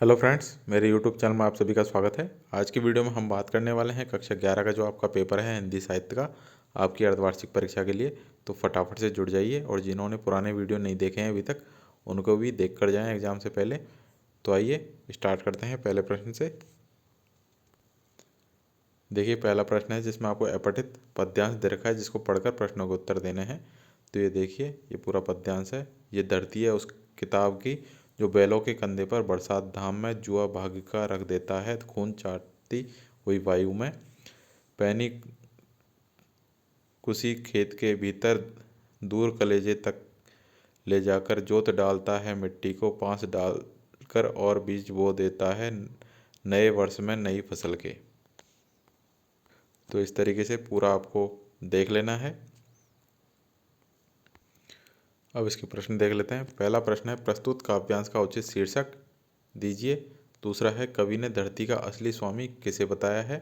Hello friends, मेरे YouTube channel में आप सभी का स्वागत है। आज की वीडियो में हम बात करने वाले हैं कक्षा 11 का जो आपका पेपर है हिंदी साहित्य का, आपकी अर्धवार्षिक परीक्षा के लिए। तो फटाफट से जुड़ जाइए और जिन्होंने पुराने वीडियो नहीं देखे हैं अभी तक उनको भी देख कर जाएँ एग्ज़ाम से पहले। तो आइए स्टार्ट करते हैं पहले प्रश्न से। देखिए, पहला प्रश्न है जिसमें आपको अपठित पद्यांश दे रखा है जिसको पढ़कर प्रश्नों के उत्तर देने हैं। तो ये देखिए, ये पूरा पद्यांश है। ये धरती है उस किताब की जो बैलों के कंधे पर बरसात धाम में जुआ भाग्य का रख देता है, खून चाटती हुई वायु में पैनी कुसी खेत के भीतर दूर कलेजे तक ले जाकर जोत डालता है मिट्टी को पांस डालकर और बीज बो देता है नए वर्ष में नई फसल के। तो इस तरीके से पूरा आपको देख लेना है। अब इसके प्रश्न देख लेते हैं। पहला प्रश्न है, प्रस्तुत काव्यांश का उचित शीर्षक दीजिए। दूसरा है, कवि ने धरती का असली स्वामी किसे बताया है।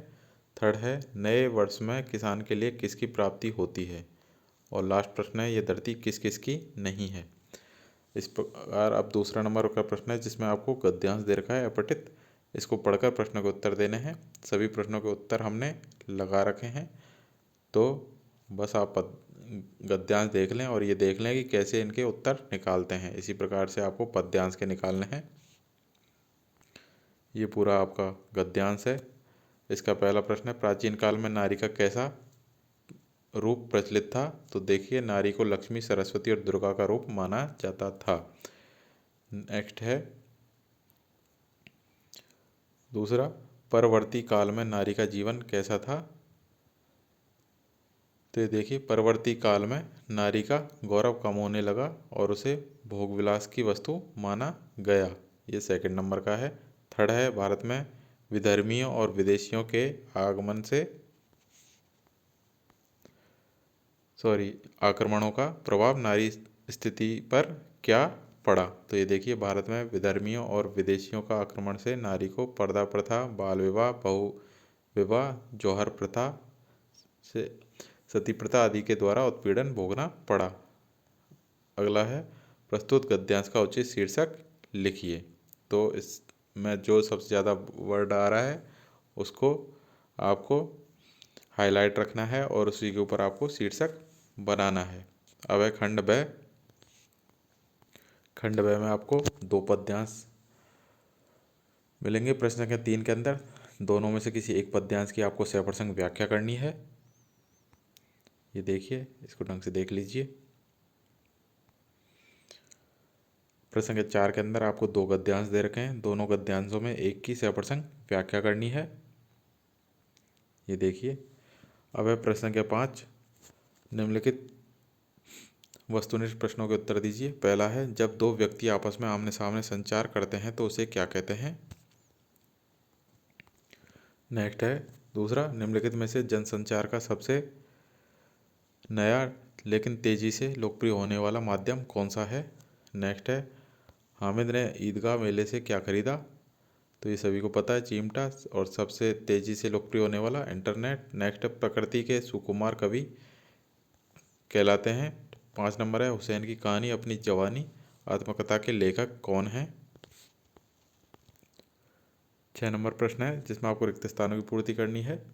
थर्ड है, नए वर्ष में किसान के लिए किसकी प्राप्ति होती है। और लास्ट प्रश्न है, ये धरती किस किस की नहीं है। इस प्रकार अब दूसरा नंबर का प्रश्न है जिसमें आपको गद्यांश दे रखा है अपठित। इसको पढ़कर प्रश्नों के उत्तर देने हैं। सभी प्रश्नों के उत्तर हमने लगा रखे हैं, तो बस आप गद्यांश देख लें और ये देख लें कि कैसे इनके उत्तर निकालते हैं। इसी प्रकार से आपको पद्यांश के निकालने हैं। ये पूरा आपका गद्यांश है। इसका पहला प्रश्न है, प्राचीन काल में नारी का कैसा रूप प्रचलित था। तो देखिए, नारी को लक्ष्मी, सरस्वती और दुर्गा का रूप माना जाता था। नेक्स्ट है दूसरा, परवर्ती काल में नारी का जीवन कैसा था। तो ये देखिए, परवर्ती काल में नारी का गौरव कम होने लगा और उसे भोग विलास की वस्तु माना गया। ये सेकंड नंबर का है। थर्ड है, भारत में विधर्मियों और विदेशियों के आगमन से आक्रमणों का प्रभाव नारी स्थिति पर क्या पड़ा। तो ये देखिए, भारत में विधर्मियों और विदेशियों का आक्रमण से नारी को पर्दा प्रथा, बाल विवाह, बहु विवाह, जौहर प्रथा से सती प्रथा आदि के द्वारा उत्पीड़न भोगना पड़ा। अगला है, प्रस्तुत गद्यांश का उचित शीर्षक लिखिए। तो इसमें जो सबसे ज़्यादा वर्ड आ रहा है उसको आपको हाईलाइट रखना है और उसी के ऊपर आपको शीर्षक बनाना है। अब है खंड ब। खंड ब में आपको दो पद्यांश मिलेंगे प्रश्न संख्या 3 के अंदर। दोनों में से किसी एक पद्यांश की आपको सप्रसंग व्याख्या करनी है। ये देखिए, इसको ढंग से देख लीजिए। प्रश्न संख्या 4 के अंदर आपको दो गद्यांश दे रखे हैं। दोनों गद्यांशों में एक की सप्रसंग व्याख्या करनी है। ये देखिए। अब है प्रश्न संख्या 5, निम्नलिखित वस्तुनिष्ठ प्रश्नों के उत्तर दीजिए। पहला है, जब दो व्यक्ति आपस में आमने सामने संचार करते हैं तो उसे क्या कहते हैं। नेक्स्ट है दूसरा, निम्नलिखित में से जनसंचार का सबसे नया लेकिन तेजी से लोकप्रिय होने वाला माध्यम कौन सा है। नेक्स्ट है, हामिद ने ईदगाह मेले से क्या खरीदा। तो ये सभी को पता है, चिमटा। और सबसे तेजी से लोकप्रिय होने वाला इंटरनेट। नेक्स्ट है, प्रकृति के सुकुमार कवि कहलाते हैं। 5 नंबर है, हुसैन की कहानी अपनी जवानी आत्मकथा के लेखक कौन हैं। 6 नंबर प्रश्न है जिसमें आपको रिक्त स्थानों की पूर्ति करनी है।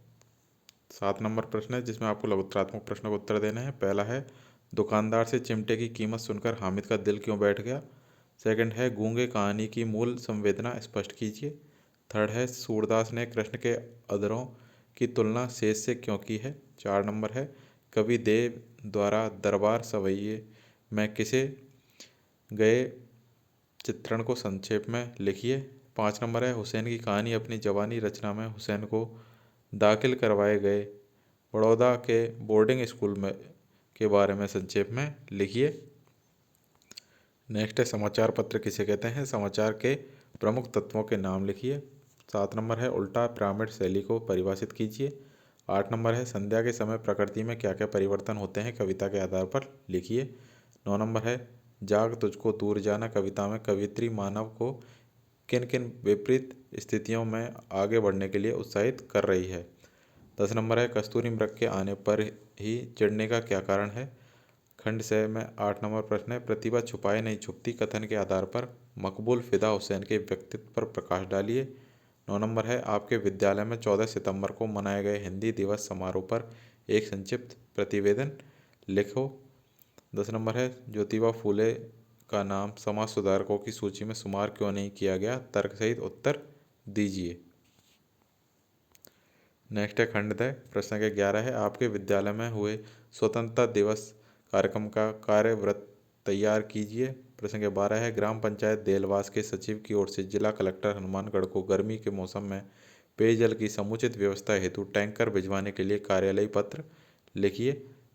7 नंबर प्रश्न है जिसमें आपको लघुत्तरात्मक प्रश्नों का उत्तर देना है। पहला है, दुकानदार से चिमटे की कीमत सुनकर हामिद का दिल क्यों बैठ गया। सेकंड है, गूंगे कहानी की मूल संवेदना स्पष्ट कीजिए। थर्ड है, सूरदास ने कृष्ण के अधरों की तुलना शेष से क्यों की है। 4 नंबर है, कवि देव द्वारा दरबार सवैये में किसे गए चित्रण को संक्षेप में लिखिए। 5 नंबर है, हुसैन की कहानी अपनी जवानी रचना में हुसैन को दाखिल करवाए गए बड़ौदा के बोर्डिंग स्कूल में के बारे में संक्षेप में लिखिए। नेक्स्ट है, समाचार पत्र किसे कहते हैं। समाचार के प्रमुख तत्वों के नाम लिखिए। 7 नंबर है, उल्टा पिरामिड शैली को परिभाषित कीजिए। 8 नंबर है, संध्या के समय प्रकृति में क्या क्या परिवर्तन होते हैं कविता के आधार पर लिखिए। 9 नंबर है, जाग तुझको दूर जाना कविता में कवियत्री मानव को किन किन विपरीत स्थितियों में आगे बढ़ने के लिए उत्साहित कर रही है। 10 नंबर है, कस्तूरी मृग के आने पर ही चिढ़ने का क्या कारण है। खंड से में 8 नंबर प्रश्न है, प्रतिभा छुपाए नहीं छुपती कथन के आधार पर मकबूल फ़िदा हुसैन के व्यक्तित्व पर प्रकाश डालिए। 9 नंबर है आपके विद्यालय में 14 सितंबर को मनाए गए हिंदी दिवस समारोह पर एक संक्षिप्त प्रतिवेदन लिखो। 10 नंबर है ज्योतिबा फूले का नाम समाज सुधारकों की सूची में शुमार क्यों नहीं किया गया, तर्क सहित उत्तर दीजिए। नेक्स्ट है खंड 10। प्रश्न के 11 है आपके विद्यालय में हुए स्वतंत्रता दिवस कार्यक्रम का कार्यवृत्त तैयार कीजिए। प्रश्न के 12 है ग्राम पंचायत देलवास के सचिव की ओर से जिला कलेक्टर हनुमानगढ़ को गर्मी के मौसम में पेयजल की समुचित व्यवस्था हेतु टैंकर भिजवाने के लिए कार्यालयी पत्र लिखिए।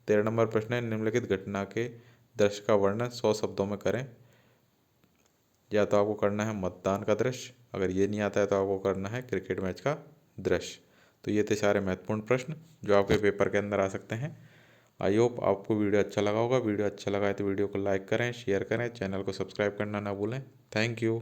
13 नंबर प्रश्न है निम्नलिखित घटना के दृश्य का वर्णन 100 शब्दों में करें। या तो आपको करना है मतदान का दृश्य, अगर ये नहीं आता है तो आपको करना है क्रिकेट मैच का दृश्य। तो ये थे सारे महत्वपूर्ण प्रश्न जो आपके पेपर के अंदर आ सकते हैं। आई होप आपको वीडियो अच्छा लगा होगा। वीडियो अच्छा लगा है तो वीडियो को लाइक करें, शेयर करें, चैनल को सब्सक्राइब करना ना भूलें। Thank you.